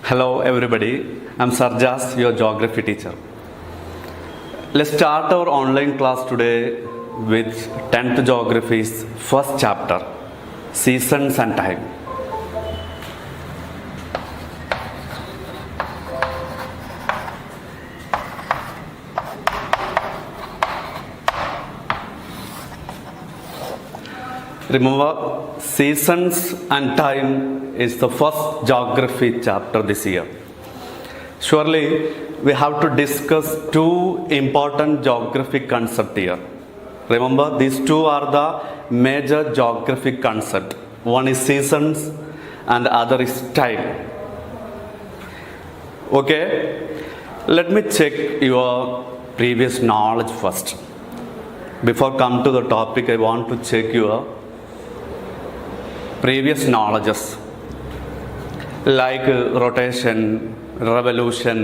Hello everybody, I'm Sarjas, your geography teacher. Let's start our online class today with 10th Geography's first chapter, Seasons and Time. Remember, Seasons and Time is the first geography chapter this year. Surely, we have to discuss two important geographic concepts here. Remember, these two are the major geographic concepts. One is seasons and the other is time. Okay, let me check your previous knowledge first. Before come to the topic, I want to check your previous knowledges like rotation, revolution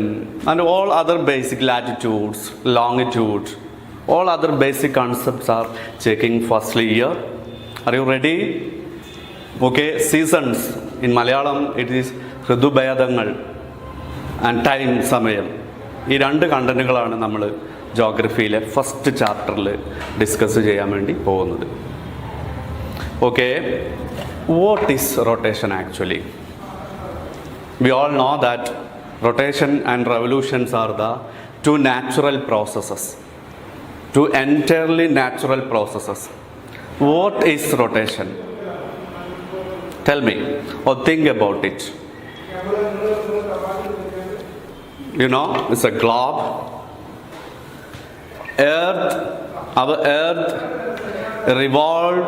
and all other basic latitudes, longitude, all other basic concepts are checking firstly here. Are you ready? Okay, seasons in Malayalam it is ഋതുഭേദങ്ങൾ and time സമയം. ഈ രണ്ട് കണ്ടന്റുകളാണ് നമ്മൾ ജോഗ്രഫിയിലെ first ചാപ്റ്ററിൽ discuss ചെയ്യാൻ വേണ്ടി പോകുന്നത്. Okay, what is rotation actually? We all know that rotation and revolutions are the two natural processes, two entirely natural processes. What is rotation? Tell me or think about it. You know, it's a globe. Our earth revolves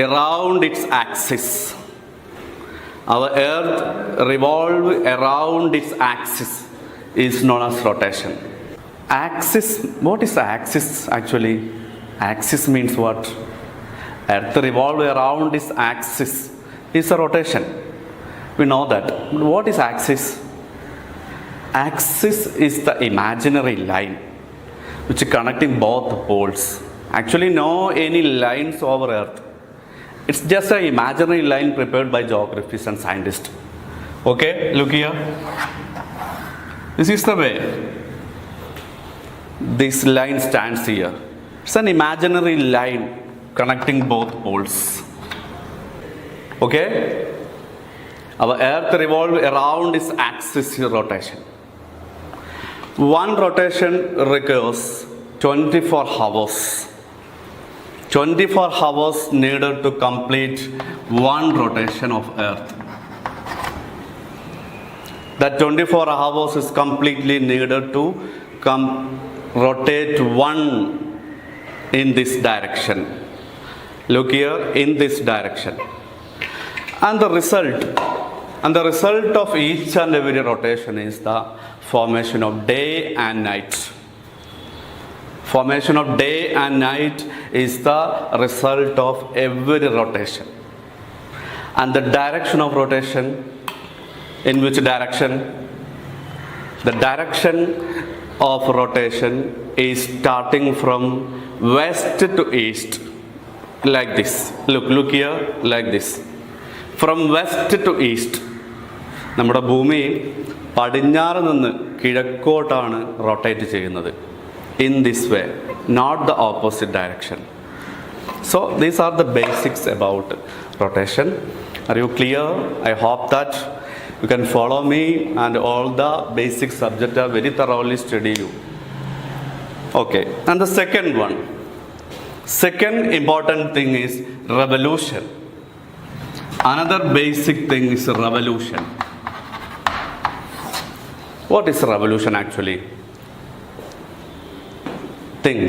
around its axis. Our earth revolves around its axis is known as rotation. Axis, what is axis actually? Axis means what? Earth revolves around its axis is a rotation. We know that. What is axis? Axis is the imaginary line which is connecting both poles. Actually, no any lines over earth. It's just an imaginary line prepared by geographers and scientists. Okay, look here. This is the way this line stands here. It's an imaginary line connecting both poles. Okay? Our earth revolves around its axis rotation. One rotation requires 24 hours. 24 hours needed to complete one rotation of earth. That 24 hours is completely needed to rotate one in this direction. Look here, in this direction. And the result of each and every rotation is the formation of day and night. Formation of day and night is the result of every rotation. And the direction of rotation, in which direction? The direction of rotation is starting from west to east, like this. Look here, like this. From west to east. നമ്മുടെ ഭൂമി പടിഞ്ഞാറ് നിന്ന് കിഴക്കോട്ടാണ് rotate ചെയ്യുന്നത്. In this way, not the opposite direction. So these are the basics about rotation. Are you clear? I hope that you can follow me and all the basic subjects are very thoroughly study you. Okay, and the second important thing is revolution. Another basic thing is revolution. What is revolution actually? Think,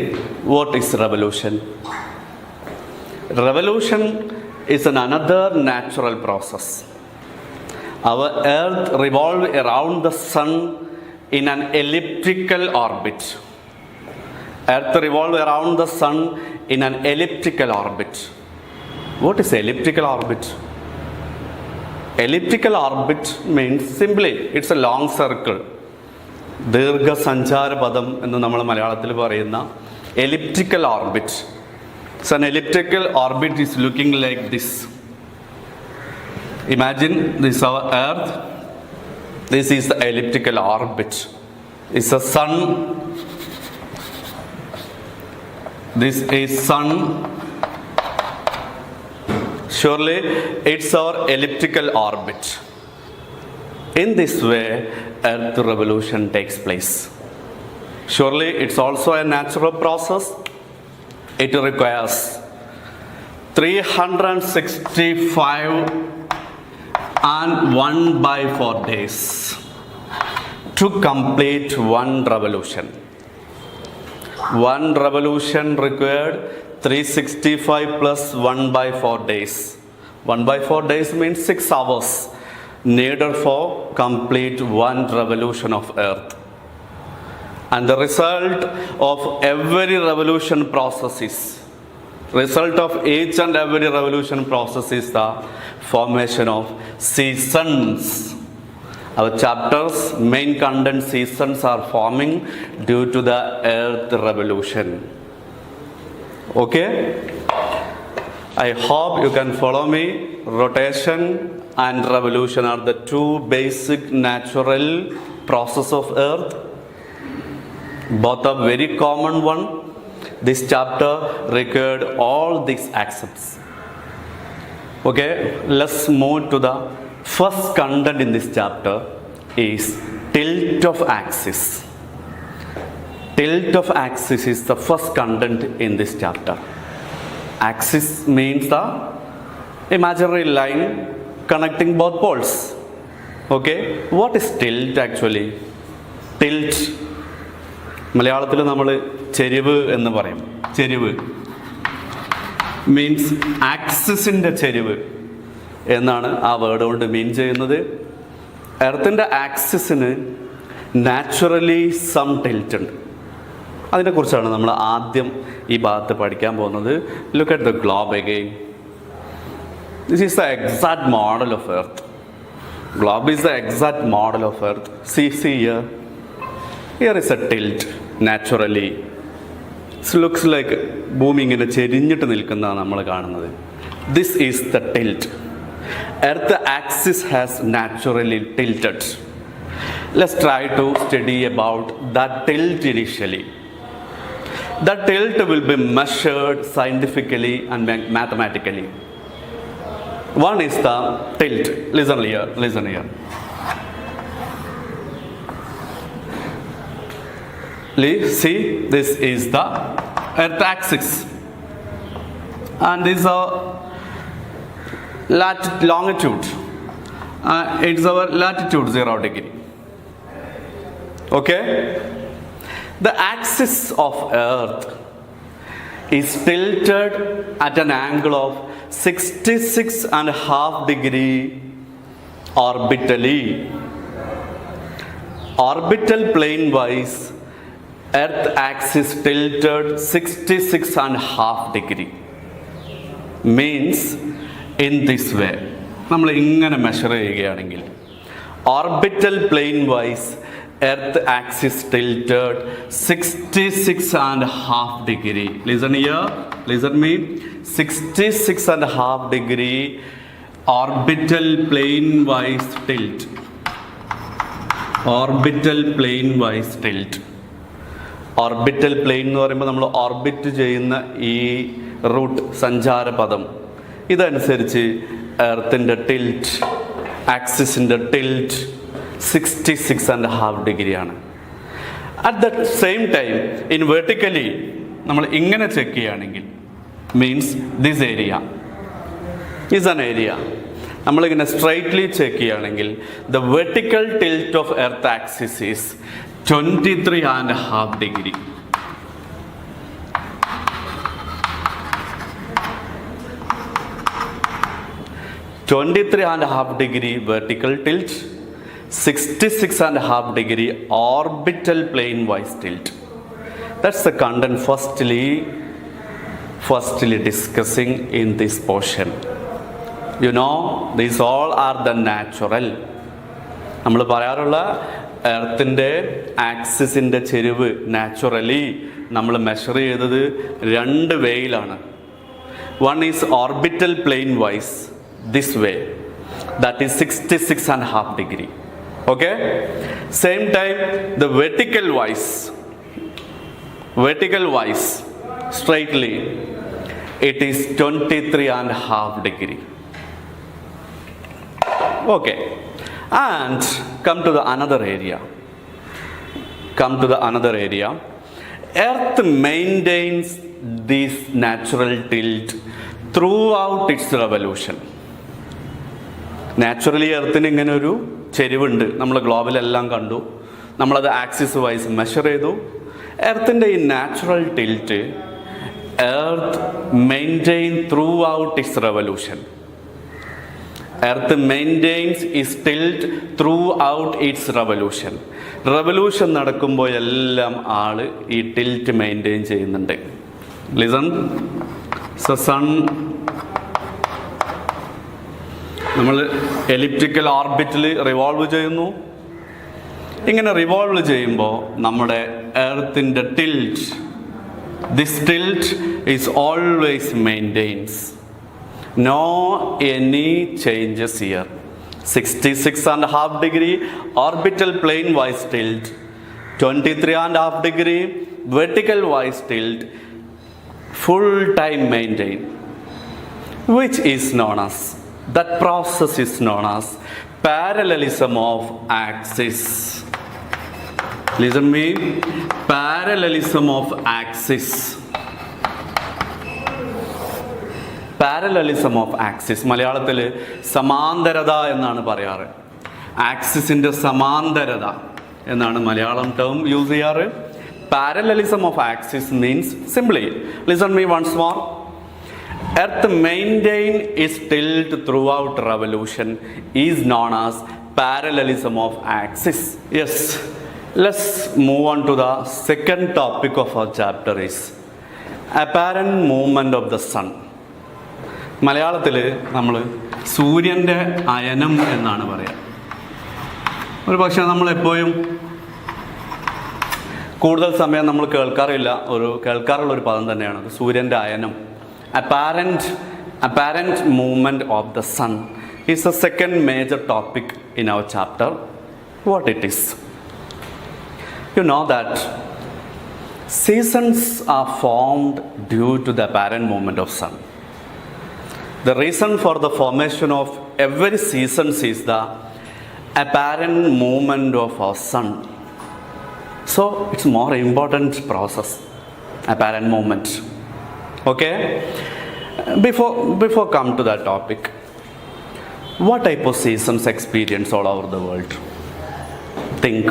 what is revolution? Revolution is another natural process. Our earth revolves around the sun in an elliptical orbit. Earth revolves around the sun in an elliptical orbit. What is elliptical orbit? Elliptical orbit means simply it's a long circle. ദീർഘസഞ്ചാരപഥം എന്ന് നമ്മൾ മലയാളത്തിൽ പറയുന്ന elliptical orbit. So an elliptical orbit is looking like this. Imagine this is our earth This is the elliptical orbit. It's a sun. This is sun. Surely it's our elliptical orbit. In this way, Earth revolution takes place. Surely it's also a natural process. It requires 365 and 1/4 days to complete one revolution. One revolution required 365 plus 1/4 days. 1/4 days means 6 hours needed for complete one revolution of Earth. And the result of every revolution process is, result of each and every revolution process is the formation of seasons. Our chapter's main content, seasons, are forming due to the Earth revolution. Okay? I hope you can follow me. Rotation and revolution are the two basic natural processes of Earth. Both are very common one. This chapter required all these aspects. Okay, let's move to the first content in this chapter is tilt of axis. Tilt of axis is the first content in this chapter. Axis means the imaginary line connecting both poles. Okay, what is tilt actually? Tilt, മലയാളത്തിൽ നമ്മൾ ചെരിവ് എന്ന് പറയും. ചെരിവ് means ആക്സിസിൻ്റെ ചെരിവ് എന്നാണ് ആ word കൊണ്ട് മീൻ ചെയ്യുന്നത്. എർത്തിൻ്റെ ആക്സിസിന് നാച്ചുറലി സം ടിൽറ്റ് ഉണ്ട്. അതിനെക്കുറിച്ചാണ് നമ്മൾ ആദ്യം ഈ ഭാഗത്ത് പഠിക്കാൻ പോകുന്നത്. Look at the globe again. This is the exact model of earth. Globe is the exact model of earth. C here. Here is a tilt naturally. It looks like ഭൂമി ഇങ്ങനെ ചെരിഞ്ഞിട്ട് നിൽക്കുന്നതാണ് നമ്മൾ കാണുന്നത്. This is the tilt. Earth axis has naturally tilted. Let's try to study about that tilt initially. The tilt will be measured scientifically and mathematically. One is the tilt. Listen here. Listen here. See, this is the Earth axis, and this is our longitude. It's our latitude 0 degree. Okay, the axis of Earth is tilted at an angle of 66.5 degree orbitally. Orbital plane wise, Earth axis tilted 66.5 degree. Means in this way. നമ്മൾ ഇങ്ങനെ measure ചെയ്യുകയാണെങ്കിൽ orbital plane wise earth axis tilted 66.5 degree. Listen here. Listen me. 66.5 degree orbital plane wise tilt. Orbital plane wise tilt. Orbital plain എന്ന് പറയുമ്പോൾ നമ്മൾ orbit ചെയ്യുന്ന ഈ root, സഞ്ചാരപഥം, ഇതനുസരിച്ച് എർത്തിൻ്റെ tilt, ആക്സിസിൻ്റെ tilt 66.5 ഡിഗ്രിയാണ്. At the same time in vertically നമ്മൾ ഇങ്ങനെ check ചെയ്യുകയാണെങ്കിൽ means this area is an area. നമ്മളിങ്ങനെ സ്ട്രൈറ്റ്ലി ചെക്ക് ചെയ്യുകയാണെങ്കിൽ the vertical tilt of earth axis is 23.5 degree. degree vertical tilt, 66.5 degree orbital plane wise tilt. That's the content firstly discussing in this portion. You know, these all are the natural. നമ്മൾ പറയാറുള്ള എർത്തിൻ്റെ ആക്സിസിൻ്റെ ചെരിവ് naturally നമ്മൾ measure ചെയ്തത് 2 വേയിലാണ്. One is orbital plane wise this way, that is 66.5 degree. Okay? Same time, the vertical wise, straightly, it is 23.5 degree. Okay. And come to the another area. Earth maintains this natural tilt throughout its revolution. Naturally എർത്തിന് ഇങ്ങനെ ഒരു ചെരിവുണ്ട്. നമ്മൾ ഗ്ലോബിലെല്ലാം കണ്ടു, നമ്മളത് axis vice measure ചെയ്തു. എർത്തിൻ്റെ ഈ natural tilt earth maintain throughout its revolution. Earth maintains is tilt throughout its revolution. Revolution നടക്കുമ്പോൾ എല്ലാം ആള് ഈ ടിൽറ്റ് മെയിൻറ്റെയിൻ ചെയ്യുന്നുണ്ട്. ലിസൺ. സൺ നമ്മൾ എലിപ്റ്റിക്കൽ ഓർബിറ്റിൽ റിവോൾവ് ചെയ്യുന്നു. ഇങ്ങനെ റിവോൾവ് ചെയ്യുമ്പോൾ നമ്മുടെ എർത്തിൻ്റെ tilt, this tilt is always maintains. No any changes here. 66.5 degree orbital plane wise tilt, 23.5 degree vertical wise tilt, full time maintain, which is known as, that process is known as parallelism of axis. Listen me, parallelism of axis. Parallelism of axis, മലയാളത്തിൽ സമാന്തരത എന്നാണ് പറയാറ്. ആക്സിസിൻ്റെ സമാന്തരത എന്നാണ് മലയാളം term use ചെയ്യാറ്. Parallelism of axis means simply, listen me once more, earth maintain is tilt throughout revolution is known as parallelism of axis. Yes, let's move on to the second topic of our chapter is apparent movement of the sun. മലയാളത്തിൽ നമ്മൾ സൂര്യൻ്റെ അയനം എന്നാണ് പറയുക. ഒരു പക്ഷേ നമ്മളെപ്പോഴും കൂടുതൽ സമയം നമ്മൾ കേൾക്കാറുള്ള ഒരു പദം തന്നെയാണ് സൂര്യൻ്റെ അയനം. Apparent movement of the sun is a second major topic in our chapter. What it is? You know that seasons are formed due to the apparent movement of sun. The reason for the formation of every season is the apparent movement of our sun. So it's more important process, apparent movement. Okay? Before come to that topic, what type of seasons experience all over the world? Think.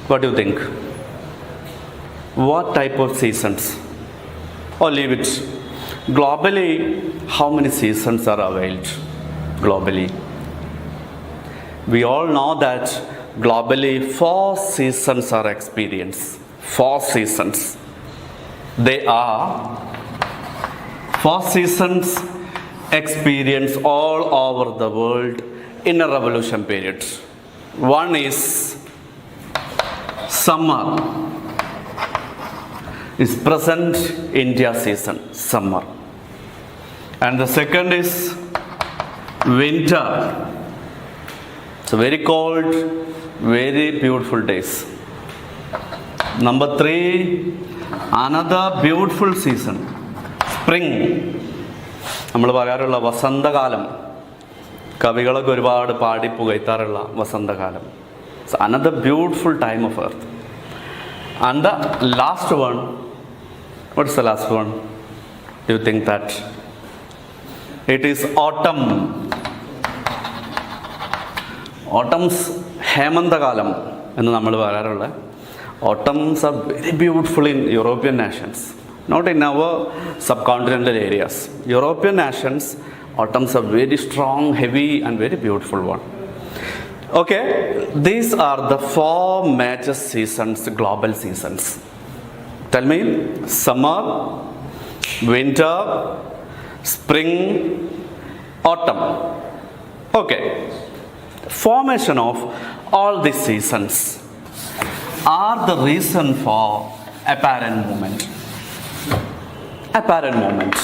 What do you think? What type of seasons? Or leave it. Globally, how many seasons are availed globally? We all know that globally 4 seasons are experienced. 4 seasons. They are 4 seasons experienced all over the world in a revolution period. One is summer. Is present India season, summer. And the second is winter. It's very cold, very beautiful days. Number 3, another beautiful season, spring. നമ്മൾ പറയാറുള്ള വസന്തകാലം, കവികളൊക്കെ ഒരുപാട് പാടി പുകഴ്ത്താറുള്ള വസന്തകാലം. It's another beautiful time of earth. And the last one, what's the last one? Do you think that? It is autumn. Autumn's ഹേമന്തകാലം എന്ന് നമ്മൾ പറയാറുള്ള. Autumns are very beautiful in European nations, not in our subcontinental areas. European nations, autumns are very strong, heavy and very beautiful one. Okay, these are the 4 major seasons, global seasons. Tell me, summer, winter, spring, autumn. Okay, formation of all these seasons are the reason for apparent movement. Apparent movement,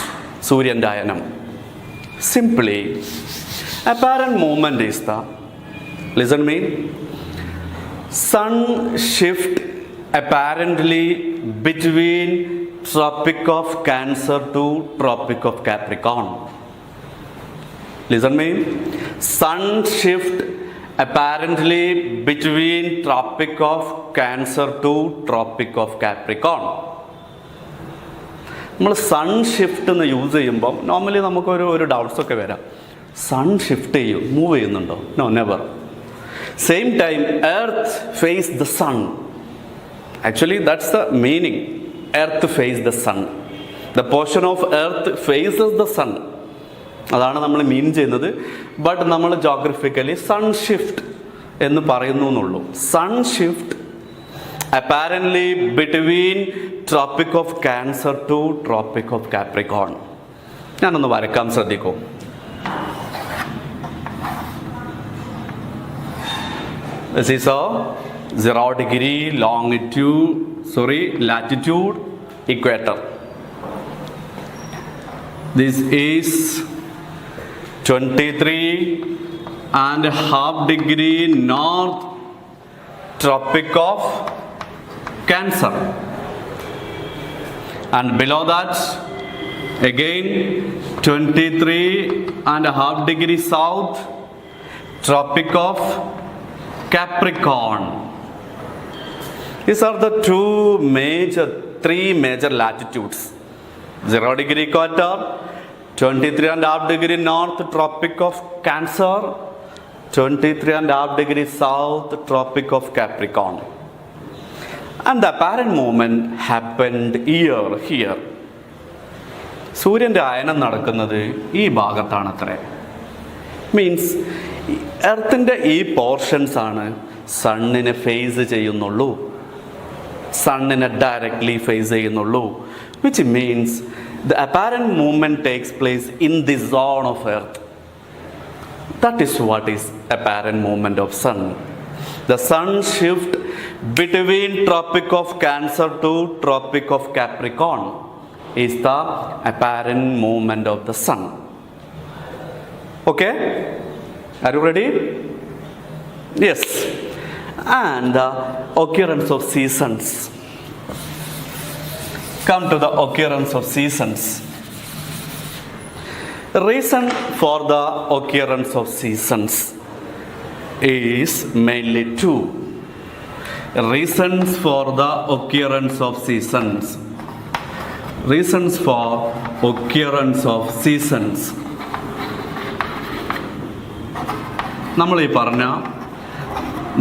Suryandayanam. Simply, apparent movement is the Listen me. Sun shift apparently between Tropic of Cancer to Tropic of Capricorn. Listen me. Sun shift apparently between Tropic of Cancer to Tropic of Capricorn. നമ്മൾ sun shift എന്ന് use ചെയ്യുമ്പം normally നമുക്കൊരു ഡൗട്ട്സൊക്കെ വരാം. Sun shift ചെയ്യും, move ചെയ്യുന്നുണ്ടോ? No, never. Same time earth face the sun. Actually that's the meaning. Earth face the sun. The portion of earth faces the sun. അതാണ് നമ്മൾ മീൻ ചെയ്യുന്നത്. ബട്ട് നമ്മൾ ജോഗ്രഫിക്കലി സൺ ഷിഫ്റ്റ് എന്ന് പറയുന്നു എന്നുള്ളൂ. Sun shift apparently between Tropic of Cancer to Tropic of Capricorn. ഞാനൊന്ന് വരക്കാം, ശ്രദ്ധിക്കൂ. This is a 0 degree latitude equator. This is 23.5 degree north Tropic of Cancer, and below that again 23.5 degree south Tropic of Capricorn. These are the three major latitudes. 0 degree equator, 23.5 degree north Tropic of Cancer, 23.5 degree south Tropic of Capricorn. And the apparent movement happened here. സൂര്യൻ്റെ അയനം നടക്കുന്നത് ഈ ഭാഗത്താണത്രേ. Means എർത്തിൻ്റെ ഈ portions ആണ് സണ്ണിനെ face ചെയ്യുന്നുള്ളൂ, സണ്ണിനെ directly face ചെയ്യുന്നുള്ളൂ. Which means the apparent movement takes place in the zone of earth. That is what is apparent movement of sun. The sun shift between Tropic of Cancer to Tropic of Capricorn is the apparent movement of the sun. Okay? Are you ready? Yes. And the occurrence of seasons. Come to the occurrence of seasons. The reason for the occurrence of seasons is mainly two. Reasons for the occurrence of seasons. Reasons for occurrence of seasons. നമ്മൾ ഈ പറഞ്ഞ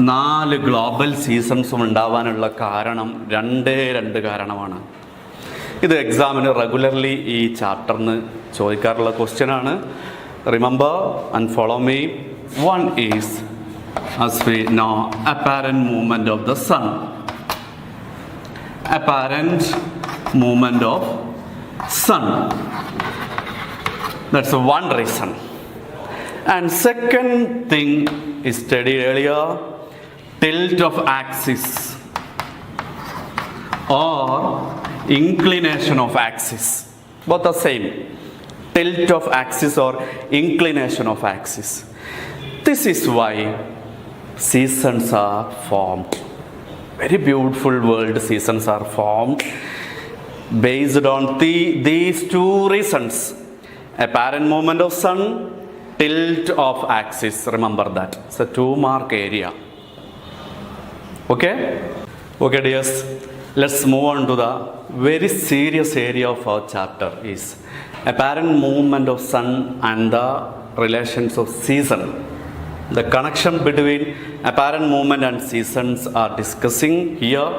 4 global സീസൺസും ഉണ്ടാവാനുള്ള കാരണം രണ്ട് കാരണമാണ്. ഇത് എക്സാമിന് regularly ഈ ചാപ്റ്ററിന് ചോദിക്കാറുള്ള ക്വസ്റ്റ്യനാണ്. Remember and follow me. One is, as we know, apparent movement of the sun. Apparent movement of sun. That's one reason. And second thing is studied earlier, tilt of axis or inclination of axis. Both are same. Tilt of axis or inclination of axis. This is why seasons are formed. Very beautiful world seasons are formed based on these two reasons. Apparent movement of sun, tilt of axis. Remember that. It's a 2-mark area. Okay? Okay, dears. Let's move on to the very serious area of our chapter is apparent movement of sun and the relations of season. The connection between apparent movement and seasons are discussing here.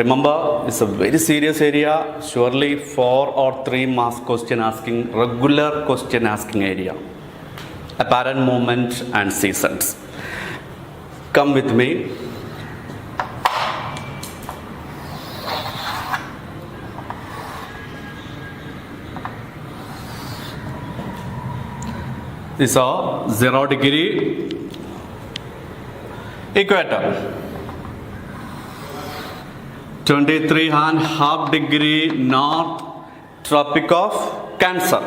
Remember, it's a very serious area. Surely 4 or 3 marks question asking, regular question asking area. Apparent movement and seasons. Come with me. This is 0 degree equator. 23.5 degree north Tropic of Cancer.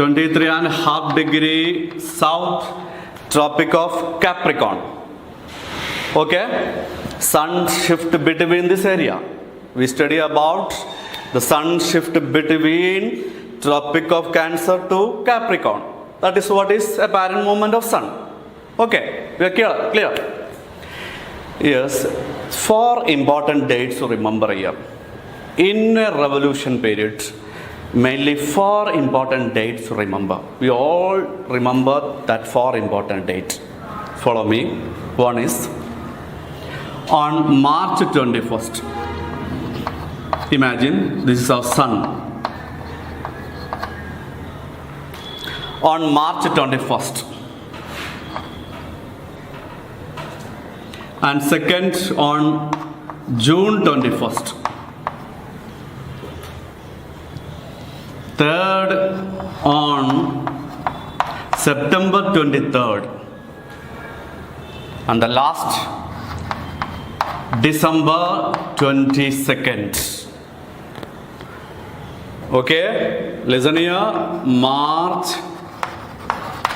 23.5 degree south, Tropic of Capricorn. Okay, sun shift between this area. We study about the sun shift between Tropic of Cancer to Capricorn. That is what is apparent movement of sun. Okay, we are clear? Yes, 4 important dates to remember here. In a revolution period, mainly 4 important dates to remember. We all remember that 4 important dates. Follow me. One is on March 21st. Imagine this is our sun. On March 21st. And second on June 21st. Third on September 23rd. And the last December 22nd. Okay, listen here. March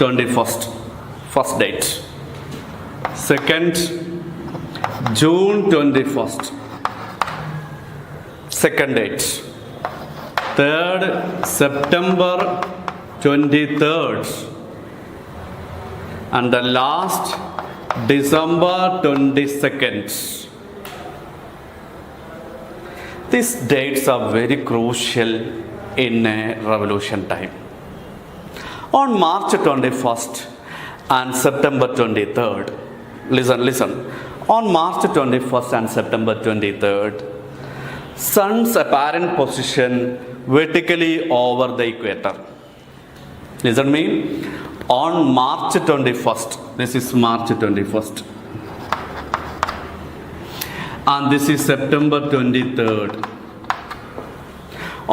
21st, first date. Second, June 21st, second date. Third, September 23rd. And the last, December 22nd. These dates are very crucial in a revolution time. On March 21st and September 23rd, listen. On March 21st and September 23rd, sun's apparent position vertically over the equator. Listen me. On March 21st, this is March 21st. And this is September 23rd.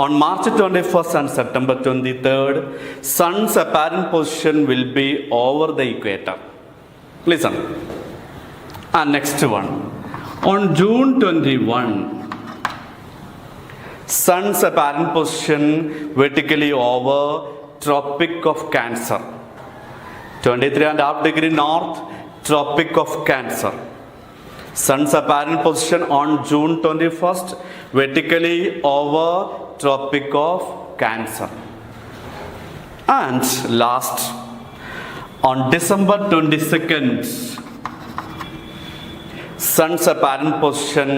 On March 21st and September 23rd, sun's apparent position will be over the equator. Listen. And next one. On June 21, sun's apparent position vertically over Tropic of Cancer. 23.5 degree north, Tropic of Cancer. Sun's apparent position on June 21st, vertically over Tropic of Cancer. And last, on December 22nd, sun's apparent position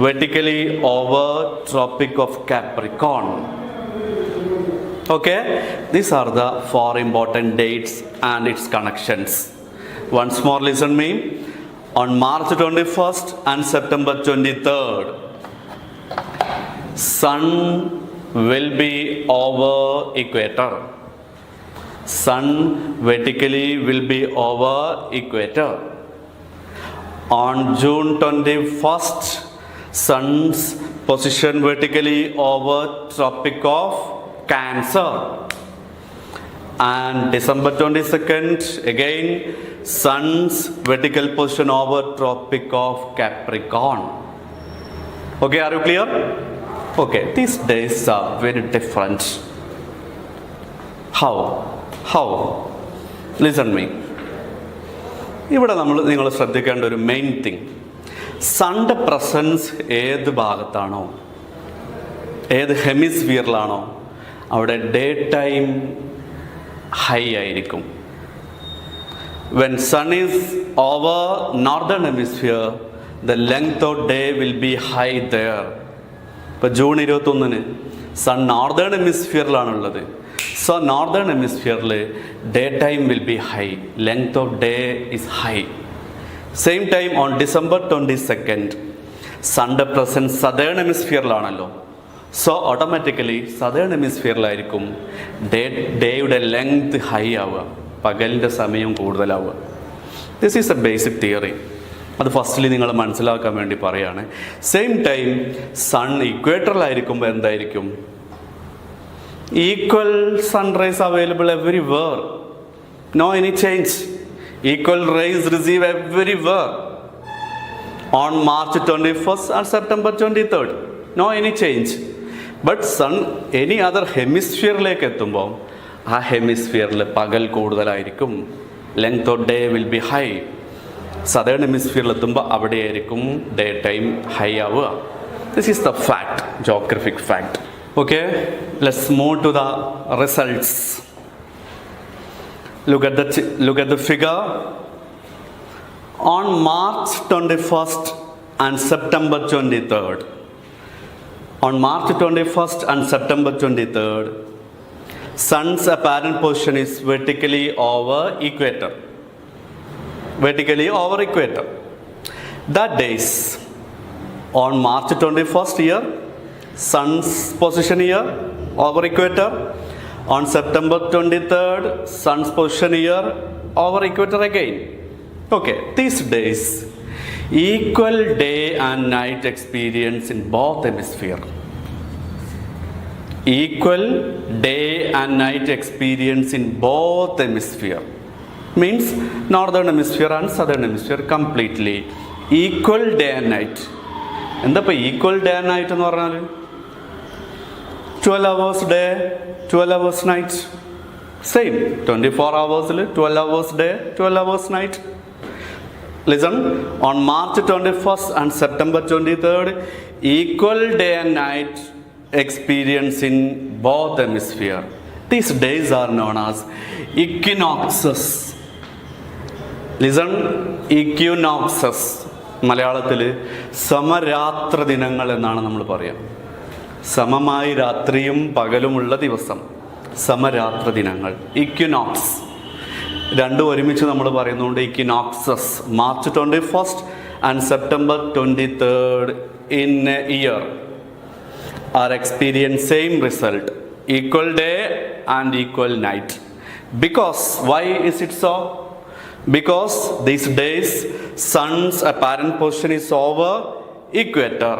vertically over Tropic of Capricorn. Okay, these are the 4 important dates and its connections. Once more, listen me. On March 21st and September 23rd, sun will be over equator. Sun vertically will be over equator. On June 21st, sun's position vertically over Tropic of Cancer. And December 22nd, again, sun's vertical position over Tropic of Capricorn. Okay, are you clear? Okay, these days are very different. How? Listen me. ഇവിടെ നിങ്ങൾ ശ്രദ്ധിക്കേണ്ട ഒരു main thing, സൺൻ്റെ presence ഏത് ഭാഗത്താണോ, ഏത് ഹെമിസ്ഫിയറിലാണോ, അവിടെ day time high ആയിരിക്കും. When sun is over northern hemisphere, the length of day will be high there. ഇപ്പോൾ June 21 sun northern ഹെമിസ്ഫിയറിലാണുള്ളത്. സോ നോർത്തേൺ ഹെമിസ്ഫിയറിൽ day time will be high, length of day is high. Same time on December 22nd, Sunday presence southern ഹെമിസ്ഫിയറിലാണല്ലോ. So automatically southern ഹെമിസ്ഫിയറിലായിരിക്കും ഡേയുടെ length high ആവുക, പകലിൻ്റെ സമയം കൂടുതലാവുക. This is a basic theory. അത് ഫസ്റ്റ്ലി നിങ്ങൾ മനസ്സിലാക്കാൻ വേണ്ടി പറയുകയാണ്. സെയിം ടൈം സൺ ഇക്വേറ്ററിലായിരിക്കുമ്പോൾ എന്തായിരിക്കും? Equal sunrise available everywhere, no any change. Equal rays receive everywhere on March 21st and September 23rd. No any change. But sun any other hemisphere like എത്തുമ്പോൾ ആ ഹെമിസ്ഫിയറിൽ പകൽ കൂടുതലായിരിക്കും. Length of day will be high. Southern ഹെമിസ്ഫിയറിൽ എത്തുമ്പോൾ അവിടെയായിരിക്കും day time high ആവുക. This is the fact, geographic fact. Okay, let's move to the results. Look at the figure. On March 21st and September 23rd. On March 21st and September 23rd, Sun's apparent position is vertically over equator. Vertically over equator. That days, on March 21st here, Sun's position here over equator. On September 23rd, Sun's position here over equator again. Okay, these days, equal day and night experience in both hemisphere. Equal day and night experience in both hemisphere. Means northern hemisphere and southern hemisphere completely. Equal day and night. എന്താ ഇപ്പോൾ equal day and night എന്ന് പറഞ്ഞാൽ 12 hours day, 12 hours night. Same, 24 hours, 12 hours day, 12 hours night. Listen, on March 21st and September 23rd, equal day and night experience in both hemisphere. These days are known as equinoxes. Listen, equinoxes. മലയാളത്തിൽ സമരാത്ര ദിനങ്ങൾ എന്നാണ് നമ്മൾ പറയുക. സമമായി രാത്രിയും പകലുമുള്ള ദിവസം, സമരാത്ര ദിനങ്ങൾ, equinox. രണ്ടും ഒരുമിച്ച് നമ്മൾ പറയുന്നതുകൊണ്ട് equinoxes. March 21st and September 23rd in a year are experience same result, equal day and equal night. Because why is it so? Because these days sun's apparent position is over equator.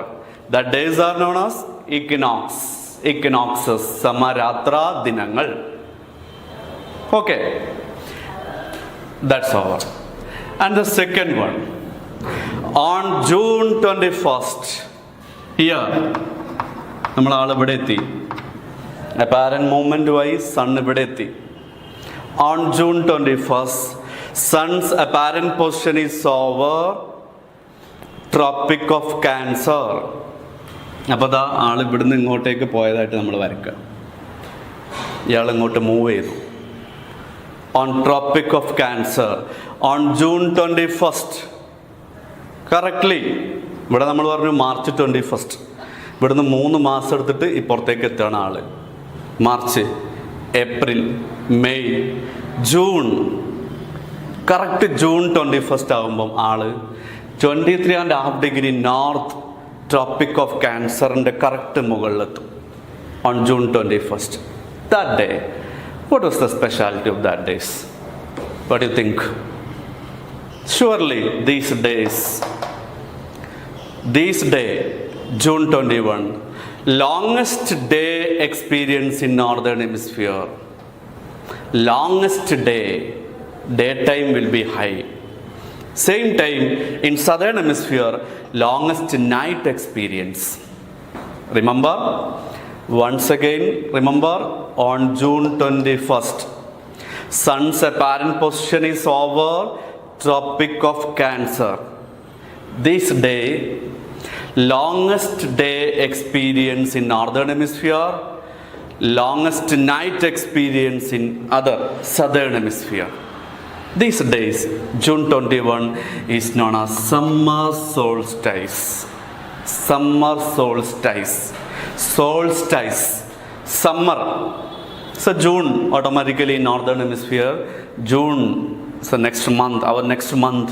The days are known as equinoxes, samaratra dinangal. Okay, that's over. And the second one, on June 21st, here നമ്മൾ ആൾ ഇവിടെ എത്തി. apparent movement wise sun ഇവിടെ എത്തി. On June 21st, sun's apparent position is over Tropic of Cancer. അപ്പോൾ അതാ ആൾ ഇവിടുന്ന് ഇങ്ങോട്ടേക്ക് പോയതായിട്ട് നമ്മൾ വരയ്ക്കുക. ഇയാൾ ഇങ്ങോട്ട് മൂവ് ചെയ്തു. On tropic of cancer on June 21st correctly. ഇവിടെ നമ്മൾ പറഞ്ഞു മാർച്ച് 21st. ഇവിടുന്ന് 3 മാസം എടുത്തിട്ട് ഇപ്പുറത്തേക്ക് എത്തുകയാണ് ആൾ. March, April, May, June. Correct June 21st ആകുമ്പം ആൾ 23.5 degree നോർത്ത് ട്രോപ്പിക് ഓഫ് ക്യാൻസറിൻ്റെ കറക്റ്റ് മുകളിലെത്തും. On June 21st. That day, what was the speciality of that days? What do you think? Surely these days, June 21, longest day experience in northern hemisphere. Longest day, daytime will be high. Same time in southern hemisphere, longest night experience. Remember, once again remember, on June 21st, sun's apparent position is over Tropic of Cancer. This day, longest day experience in northern hemisphere, longest night experience in other southern hemisphere. These days, June 21 is known as summer solstice. Summer solstice. Solstice. Summer. So June automatically in northern hemisphere, June is the next month. Our next month,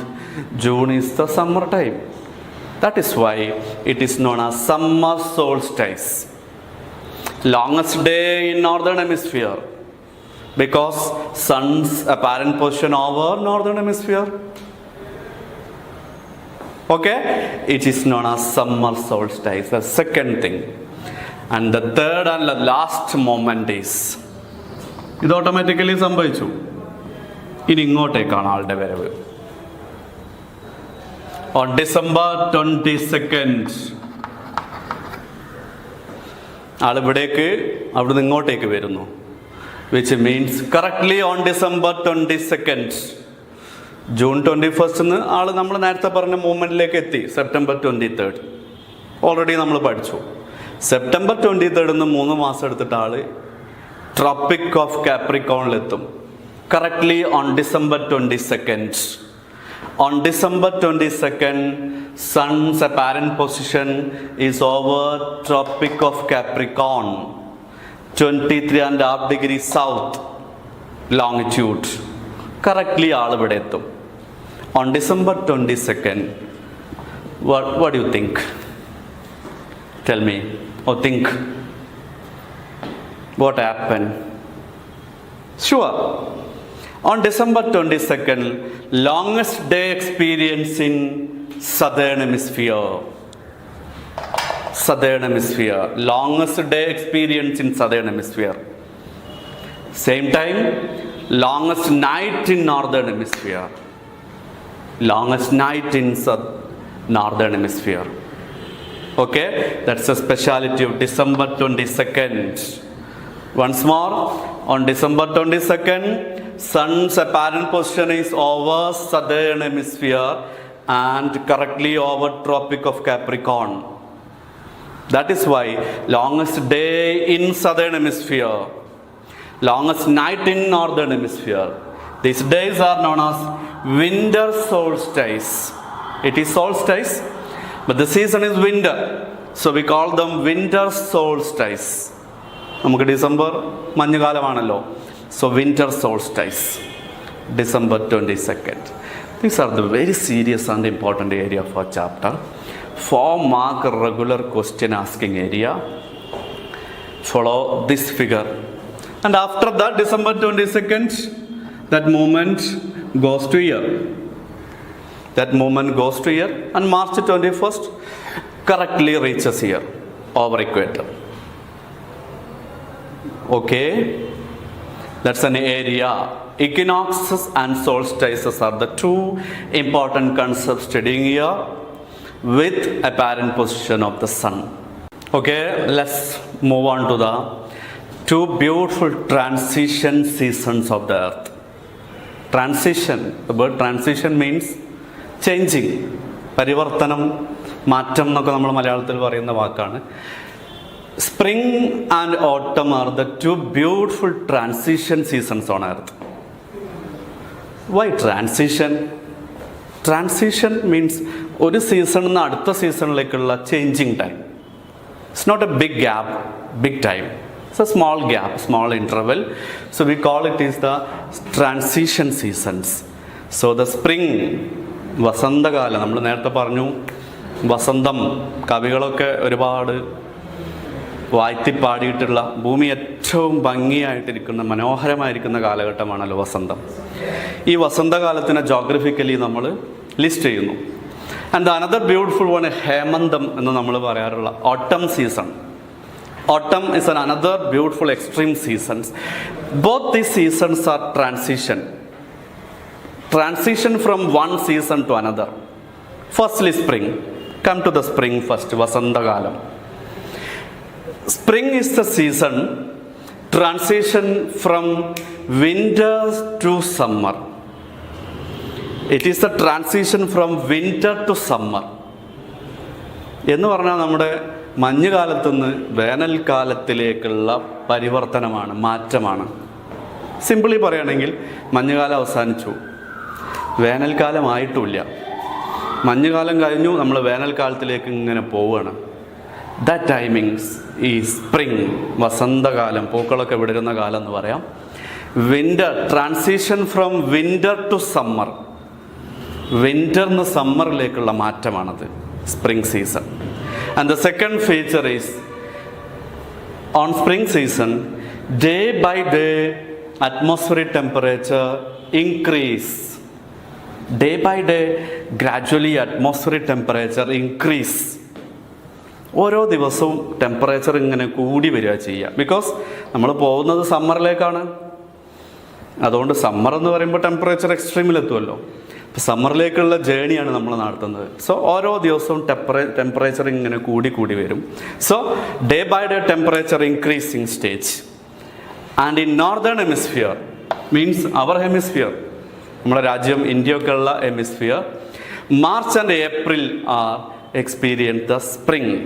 June is the summer time. That is why it is known as summer solstice. Longest day in northern hemisphere. Because sun's apparent position over northern hemisphere. Okay, it is known as summer solstice, the second thing. And the third and the last moment is, ഇത് automatically സംഭവിച്ചു. ഇനി ഇങ്ങോട്ടേക്കാണ് ആളുടെ വരവ്. On December 22nd, ആളിവിടേക്ക് അവിടുന്ന് ഇങ്ങോട്ടേക്ക് വരുന്നു. which means correctly on December 22nd. June 21st ആൾ നമ്മൾ നേരത്തെ പറഞ്ഞ മൂവ്മെൻറ്റിലേക്ക് എത്തി. സെപ്റ്റംബർ 23rd ഓൾറെഡി നമ്മൾ പഠിച്ചു. സെപ്റ്റംബർ 23rd 3 മാസം എടുത്തിട്ട് ആൾ ട്രോപ്പിക് ഓഫ് കാപ്രിക്കോണിലെത്തും. Correctly on December 22nd. On December 22nd, Sun's apparent position is over Tropic of Capricorn, 23.5 degrees south longitude. Correctly ആൾ ഇവിടെ എത്തും. On December 22nd, what do you think? Tell me, or think. What happened? Sure. On December 22nd, longest day experience in southern hemisphere. Southern hemisphere. Longest day experience in southern hemisphere. Same time, longest night in northern hemisphere. Longest night in northern hemisphere. Okay, that's a speciality of December 22nd. Once more, on December 22nd, Sun's apparent position is over southern hemisphere and correctly over Tropic of Capricorn. That is why longest day in southern hemisphere, longest night in northern hemisphere. These days are known as winter solstice. It is solstice, but the season is winter, so we call them winter solstice. നമുക്ക് December മഞ്ഞുകാലമാണല്ലോ. So winter solstice, December 22nd. These are the very serious and important area of our chapter. 4 mark regular question asking area. Follow this figure. And after that, December 22nd, that movement goes to here. That movement goes to here. And March 21st correctly reaches here, over equator. Okay? That's an area. Equinoxes and solstices are the two important concepts studying here with apparent position of the sun. Okay, let's move on to the 2 beautiful transition seasons of the earth. Transition, the word transition means changing. പരിവർത്തനം, മാറ്റം എന്നൊക്കെ നമ്മൾ മലയാളത്തിൽ പറയുന്ന വാക്കാണ്. Spring and autumn are the 2 beautiful transition seasons on earth. Why transition? Transition means ഒരു സീസണിൽ നിന്ന് അടുത്ത സീസണിലേക്കുള്ള changing time. It's not a big gap, big time. It's a small gap, small interval. So we call it is the transition seasons. So the spring, വസന്തകാലം, നമ്മൾ നേരത്തെ പറഞ്ഞു വസന്തം, കവികളൊക്കെ ഒരുപാട് വാഴ്ത്തിപ്പാടിയിട്ടുള്ള, ഭൂമി ഏറ്റവും ഭംഗിയായിട്ടിരിക്കുന്ന മനോഹരമായിരിക്കുന്ന കാലഘട്ടമാണല്ലോ വസന്തം. ഈ വസന്തകാലത്തിനെ ജോഗ്രഫിക്കലി നമ്മൾ ലിസ്റ്റ് ചെയ്യുന്നു. ആൻഡ് അനദർ ബ്യൂട്ടിഫുൾ വൺ ഹേമന്തം എന്ന് നമ്മൾ പറയാറുള്ള ഓട്ടം സീസൺ. ഓട്ടം is an another beautiful extreme seasons. Both these seasons are transition from one season to another. Firstly spring. Come to the spring first, vasantakalam. Spring is the season transition from winter to summer. It is the transition from winter to summer. എന്ന് പറഞ്ഞാൽ നമ്മുടെ മഞ്ഞുകാലത്തുനിന്ന് വേനൽക്കാലത്തിലേക്കുള്ള പരിവർത്തനമാണ്, മാറ്റമാണ്. Simply പറയുകയാണെങ്കിൽ മഞ്ഞുകാലം അവസാനിച്ചു, വേനൽക്കാലമായിട്ടുമില്ല. മഞ്ഞുകാലം കഴിഞ്ഞു, നമ്മൾ വേനൽക്കാലത്തിലേക്ക് ഇങ്ങനെ പോവുകയാണ്. That timings is spring, വസന്തകാലം, പൂക്കളൊക്കെ വിടരുന്ന കാലം എന്ന് പറയാം. Winter, transition from winter to summer, വിൻ്ററിന്ന് സമ്മറിലേക്കുള്ള മാറ്റമാണത് spring season. And the second feature is on spring season, day by day atmospheric temperature increase. Day by day gradually atmospheric temperature increase. ഓരോ ദിവസവും ടെമ്പറേച്ചർ ഇങ്ങനെ കൂടി വരിക ചെയ്യുക. ബിക്കോസ് നമ്മൾ പോകുന്നത് സമ്മറിലേക്കാണ്. അതുകൊണ്ട് സമ്മർ എന്ന് പറയുമ്പോൾ ടെമ്പറേച്ചർ എക്സ്ട്രീമിലെത്തുമല്ലോ. അപ്പോൾ സമ്മറിലേക്കുള്ള ജേണിയാണ് നമ്മൾ നടത്തുന്നത്. സോ ഓരോ ദിവസവും ടെമ്പറേച്ചർ ഇങ്ങനെ കൂടി കൂടി വരും. So day by day temperature increasing stage. And in northern hemisphere, means our hemisphere, നമ്മുടെ രാജ്യം ഇന്ത്യയൊക്കെ ഉള്ള hemisphere, March and April are experience the spring.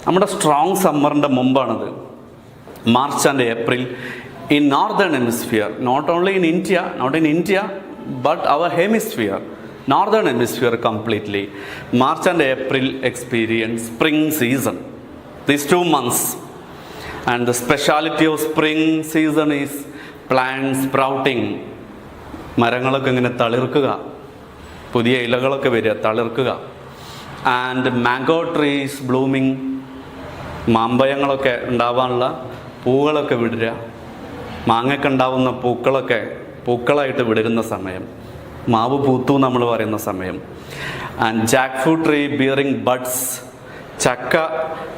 നമ്മുടെ സ്ട്രോങ് സമ്മറിൻ്റെ മുമ്പാണത്. March and April in northern hemisphere, not only in India, not in India, but our hemisphere, northern hemisphere completely, March and April experience spring season, these 2 months. And the speciality of spring season is plant sprouting. മരങ്ങളൊക്കെ ഇങ്ങനെ തളിർക്കുക, പുതിയ ഇലകളൊക്കെ വരിക, തളിർക്കുക. And mango trees blooming, മാമ്പഴങ്ങളൊക്കെ ഉണ്ടാവാനുള്ള പൂക്കളൊക്കെ വിടുക, മാങ്ങയൊക്കെ ഉണ്ടാവുന്ന പൂക്കളായിട്ട് വിടരുന്ന സമയം, മാവ് പൂത്തു നമ്മൾ പറയുന്ന സമയം. And jackfruit tree bearing buds, ചക്ക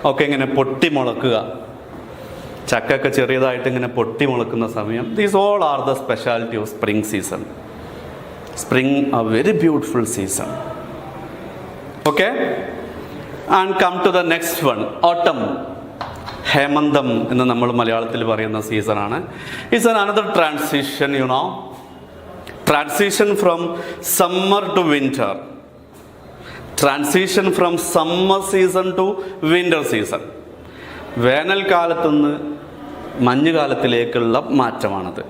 ഒക്കെ ഇങ്ങനെ പൊട്ടിമുളക്കുക, ചക്കൊക്കെ ചെറിയതായിട്ട് ഇങ്ങനെ പൊട്ടിമുളക്കുന്ന സമയം. These all are the speciality of spring season. Spring a very beautiful season. Okay, and come to the next one, autumn. ഹേമന്തം എന്ന് നമ്മൾ മലയാളത്തിൽ പറയുന്ന സീസണാണ്. It's an another transition, you know, transition from summer to winter, transition from summer season to winter season. വേനൽക്കാലത്തുനിന്ന് മഞ്ഞുകാലത്തിലേക്കുള്ള മാറ്റമാണത്.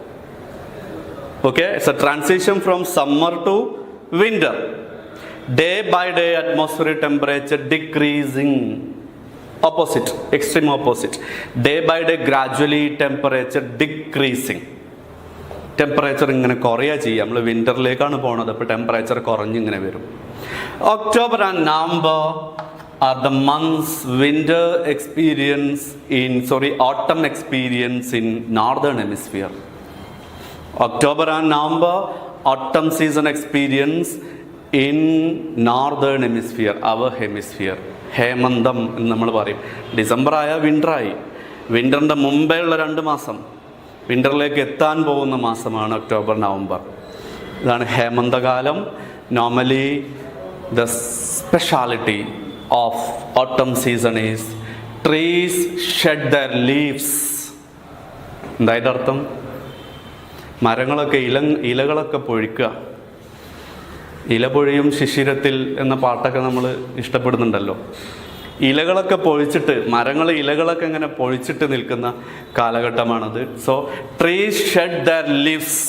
Okay, it's A transition from summer to winter. Day by day atmospheric temperature decreasing, opposite, extreme opposite. Day by day gradually temperature decreasing. Temperature ഇങ്ങനെ കുറയുക ചെയ്യുക. നമ്മൾ വിൻ്ററിലേക്കാണ് പോകുന്നത്, അപ്പോൾ temperature കുറഞ്ഞിങ്ങനെ വരും. October and November are the months winter experience autumn experience in northern hemisphere. October and November, autumn season experience in northern hemisphere, our hemisphere. ഹേമന്തം എന്ന് നമ്മൾ പറയും. ഡിസംബർ ആയാൽ വിൻ്ററായി. വിൻ്ററിൻ്റെ മുമ്പേ ഉള്ള 2 മാസം, വിൻ്ററിലേക്ക് എത്താൻ പോകുന്ന മാസമാണ് ഒക്ടോബർ നവംബർ. ഇതാണ് ഹേമന്തകാലം. Normally the speciality of autumn season is trees shed their leaves. എന്തായിട്ട് അർത്ഥം? മരങ്ങളൊക്കെ ഇലകളൊക്കെ പൊഴിക്കുക. ഇല പൊഴിയും ശിശിരത്തിൽ എന്ന പാട്ടൊക്കെ നമ്മൾ ഇഷ്ടപ്പെടുന്നുണ്ടല്ലോ. ഇലകളൊക്കെ പൊഴിച്ചിട്ട്, ഇലകളൊക്കെ ഇങ്ങനെ പൊഴിച്ചിട്ട് നിൽക്കുന്ന കാലഘട്ടമാണത്. So trees shed their leaves.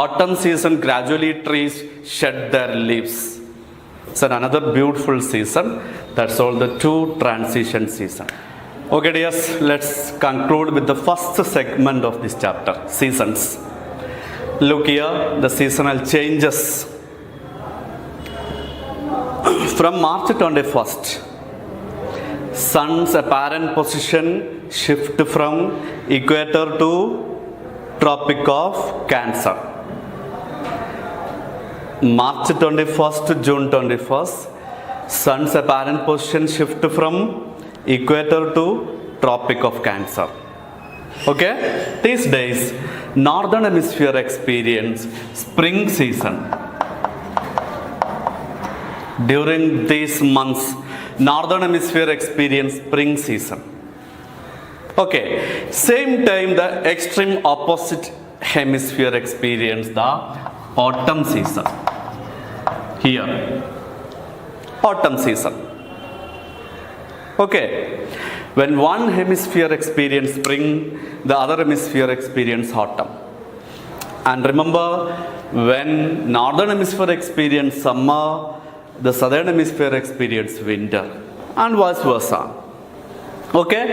Autumn season gradually trees shed their leaves. It's another beautiful season. That's all the 2 transition season. Okay dears, let's conclude with the first segment of this chapter, seasons. Look here, the seasonal changes. From March 21st, sun's apparent position shift from equator to Tropic of Cancer. March 21st to June 21st, sun's apparent position shift from equator to Tropic of Cancer. Okay, these days northern hemisphere experience spring season. During these months, northern hemisphere experience spring season. Okay, same time the extreme opposite hemisphere experience the autumn season. Here, autumn season. Okay, when one hemisphere experience spring, the other hemisphere experience autumn. And remember, when northern hemisphere experience summer, the southern hemisphere experience winter, and vice versa. Okay,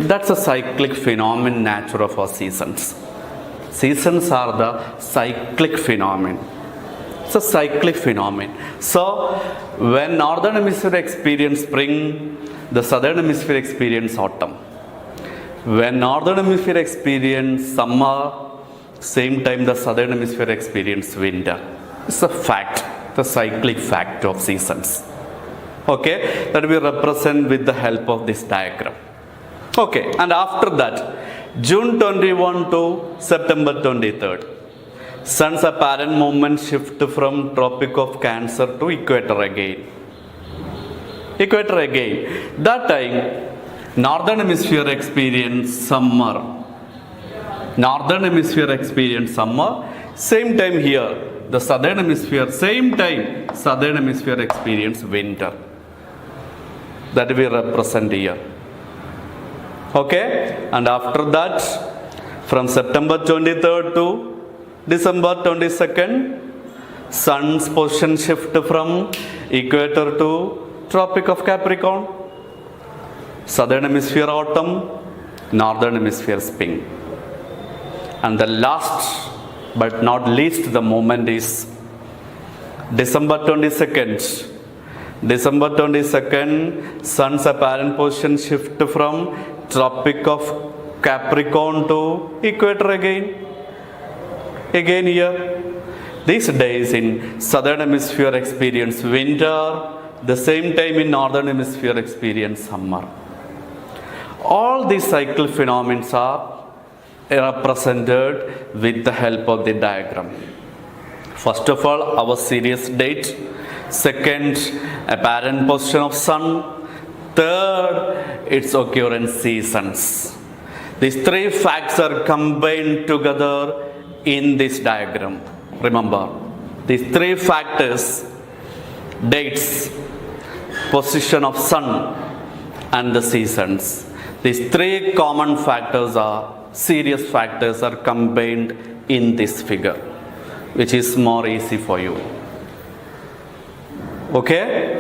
that's a cyclic phenomenon, nature of our seasons. Seasons are the cyclic phenomenon. It's a cyclic phenomenon. So when northern hemisphere experience spring, the southern hemisphere experience autumn. When northern hemisphere experience summer, same time the southern hemisphere experience winter. It's a fact, the cyclic fact of seasons. Okay, that we represent with the help of this diagram. Okay, and after that, June 21 to September 23rd, sun's apparent movement shift from Tropic of Cancer to equator again. Equator again. That time, northern hemisphere experience summer. Northern hemisphere experience summer, same time here. The southern hemisphere, same time, southern hemisphere experience winter. That we represent here. Okay? And after that, from September 23rd to December 22nd, sun's position shift from equator to Tropic of Capricorn. Southern hemisphere autumn, northern hemisphere spring. And the last but not least the moment is December 22nd. December 22nd, sun's apparent position shift from Tropic of Capricorn to equator again. Again here. These days in southern hemisphere experience winter, the same time in northern hemisphere experience summer. All these cycle phenomena are represented with the help of the diagram. First of all, our series date. Second, apparent position of sun. Third, its occurrence seasons. These three facts are combined together in this diagram. Remember, these three factors, dates, position of sun and the seasons. These three common factors are serious factors are combined in this figure, which is more easy for you. Okay?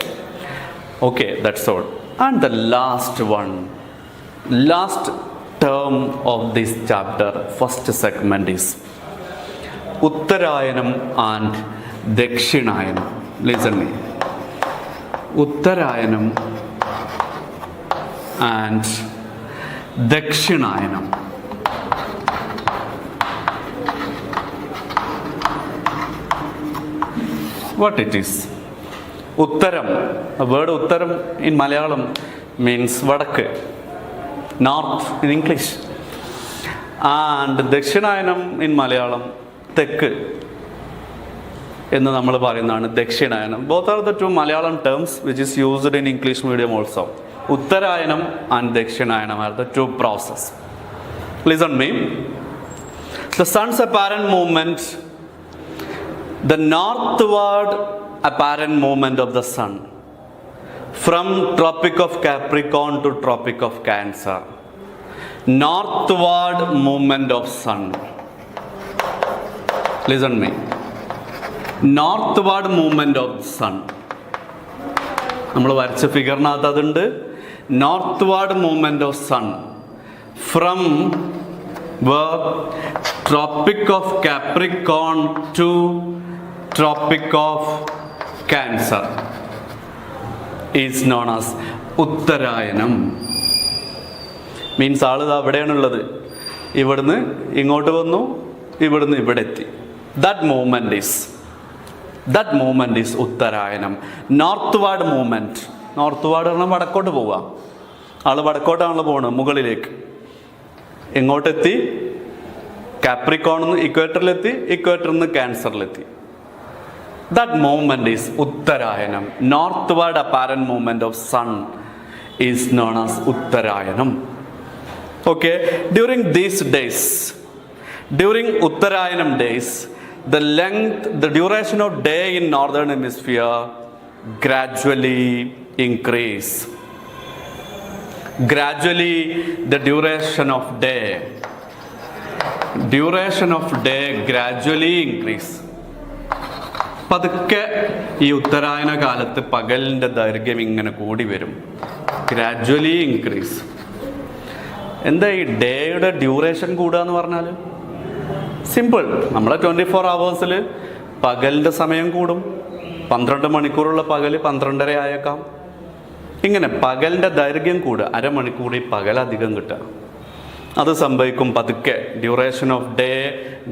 Okay, that's all. And the last one, last term of this chapter, first segment is Uttarayanam and Dakshinayanam. Listen me. Uttarayanam and Dakshinayanam. What it is? Uttaram. The word Uttaram in Malayalam means Vadakku, north in English. And Dakshinayanam in Malayalam, Tekku. എന്ന് നമ്മൾ പറയുന്നതാണ് ദക്ഷിണായനം. Both are the two Malayalam terms which is used in English medium also. Uttarayanam and Dakshinayanam are the two process. Listen me. The sun's apparent movement, the northward apparent movement of the sun from Tropic of Capricorn to Tropic of Cancer. Northward movement of sun. Listen me. Northward movement of the sun. നമ്മൾ വരച്ച ഫിഗറിനകത്ത് അതുണ്ട്. Northward movement of sun from Tropic of Capricorn to Tropic of Cancer is known as Uttarayanam. Means ആൾ അവിടെയാണുള്ളത്. ഇവിടുന്ന് ഇങ്ങോട്ട് വന്നു, ഇവിടുന്ന് ഇവിടെ എത്തി. That movement is Uttarayanam. Northward movement. Northward പറഞ്ഞാൽ വടക്കോട്ട് പോവുക. ആൾ വടക്കോട്ടാണല്ലോ പോകുന്നത്, മുകളിലേക്ക്. എങ്ങോട്ടെത്തി? കാപ്രിക്കോണിൽ നിന്ന് ഇക്വേറ്ററിലെത്തി, ഇക്വേറ്ററിൽ നിന്ന് ക്യാൻസറിലെത്തി. That movement is Uttarayanam. Northward apparent movement of sun is known as Uttarayanam. Okay, during these days, during Uttarayanam days, the duration of day in northern hemisphere gradually increase. Gradually, the duration of day gradually increase. പതുക്കെ ഈ ഉത്തരായന കാലത്ത് പകലിൻ്റെ ദൈർഘ്യം ഇങ്ങനെ കൂടി വരും. Gradually increase. എന്താ ഈ ഡേയുടെ ഡ്യൂറേഷൻ കൂടുക എന്ന് പറഞ്ഞാൽ? സിമ്പിൾ. നമ്മളെ 24 hours പകലിൻ്റെ സമയം കൂടും. 12 മണിക്കൂറുള്ള പകൽ 12:30 ആയേക്കാം. ഇങ്ങനെ പകലിൻ്റെ ദൈർഘ്യം കൂടുക, അരമണിക്കൂർ ഈ പകലധികം കിട്ടുക. അത് സംഭവിക്കും പതുക്കെ. Duration off day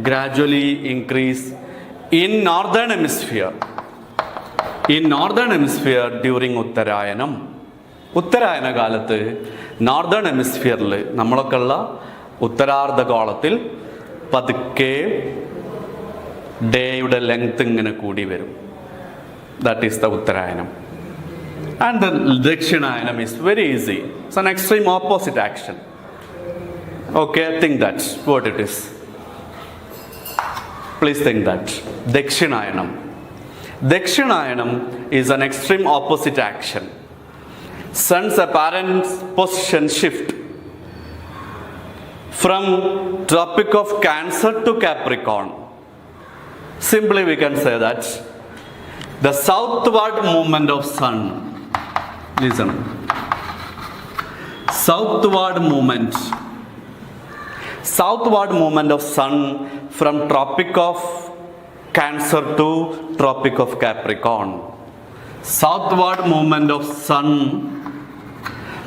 gradually increase in northern hemisphere. In northern hemisphere during ഉത്തരായനം. ഉത്തരായന കാലത്ത് നോർത്തേൺ ഹെമിസ്ഫിയറിൽ നമ്മളൊക്കെ ഉള്ള ഉത്തരാർദ്ധഗോളത്തിൽ പതുക്കെ ഡേയുടെ ലെങ്ത് ഇങ്ങനെ കൂടി വരും. That is the Uttarayanam. And the Dakshinayanam is very easy. It's an extreme opposite action. Okay, think that what it is. Please think that. Dakshinayanam. Dakshinayanam is an extreme opposite action. Sun's apparent position shift from Tropic of Cancer to Capricorn. Simply we can say that the southward movement of sun. Listen. Southward movement of sun from Tropic of Cancer to Tropic of Capricorn. Southward movement of sun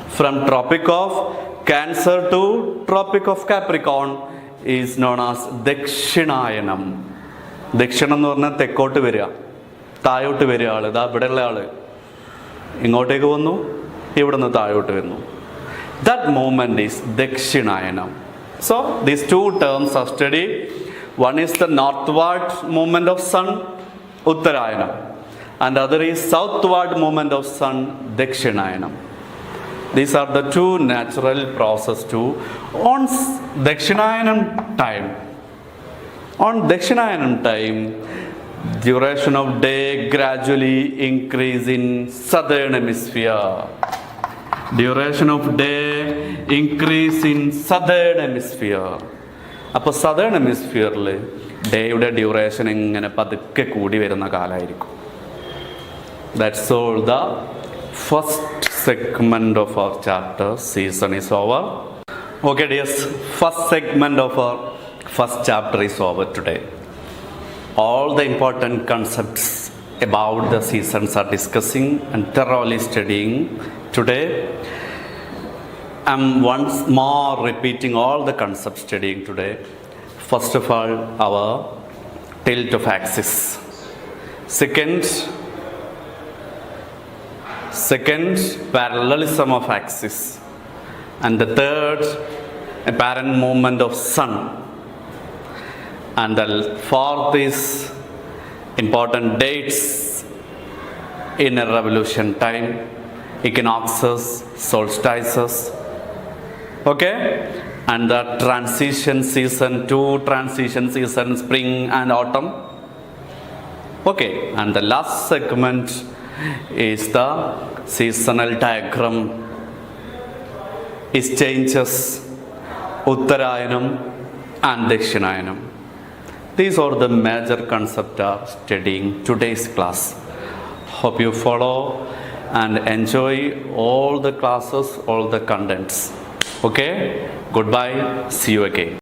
from Tropic of Cancer to Tropic of Capricorn is known as Dakshinayanam. ദക്ഷിണം എന്ന് പറഞ്ഞാൽ തെക്കോട്ട് വരിക, താഴോട്ട് വരിക ആൾ. ഇതാ ഇവിടെയുള്ള ആൾ ഇങ്ങോട്ടേക്ക് വന്നു, ഇവിടെ നിന്ന് താഴോട്ട് വരുന്നു. That movement is Dakshinayanam. So these two terms are studied. One is the northward movement of sun, Uttarayanam, and other is southward movement of sun, Dakshinayanam. These are the two natural process too. On Dakshinayanam time, duration of day gradually increase in southern hemisphere. Duration of day increase in southern hemisphere. അപ്പോൾ southern ഹെമിസ്ഫിയറിൽ ഡേയുടെ duration ഇങ്ങനെ പതുക്കെ കൂടി വരുന്ന കാലമായിരിക്കും. That's all the first segment of our chapter. Season is over. Okay dears, first segment of our first chapter is over today. All the important concepts about the seasons are discussing and thoroughly studying today. I'm once more repeating all the concepts studying today. First of all, our tilt of axis. Second, parallelism of axis. And the third, apparent movement of sun. And the fourth is important dates in a revolution time, equinoxes, solstices. Okay? And the transition season, two transition seasons, spring and autumn. Okay, and the last segment is the seasonal diagram. It changes Uttarayanam and Dakshinayanam. These are the major concepts of studying today's class. Hope you follow and enjoy all the classes, all the contents. Okay? Goodbye. See you again.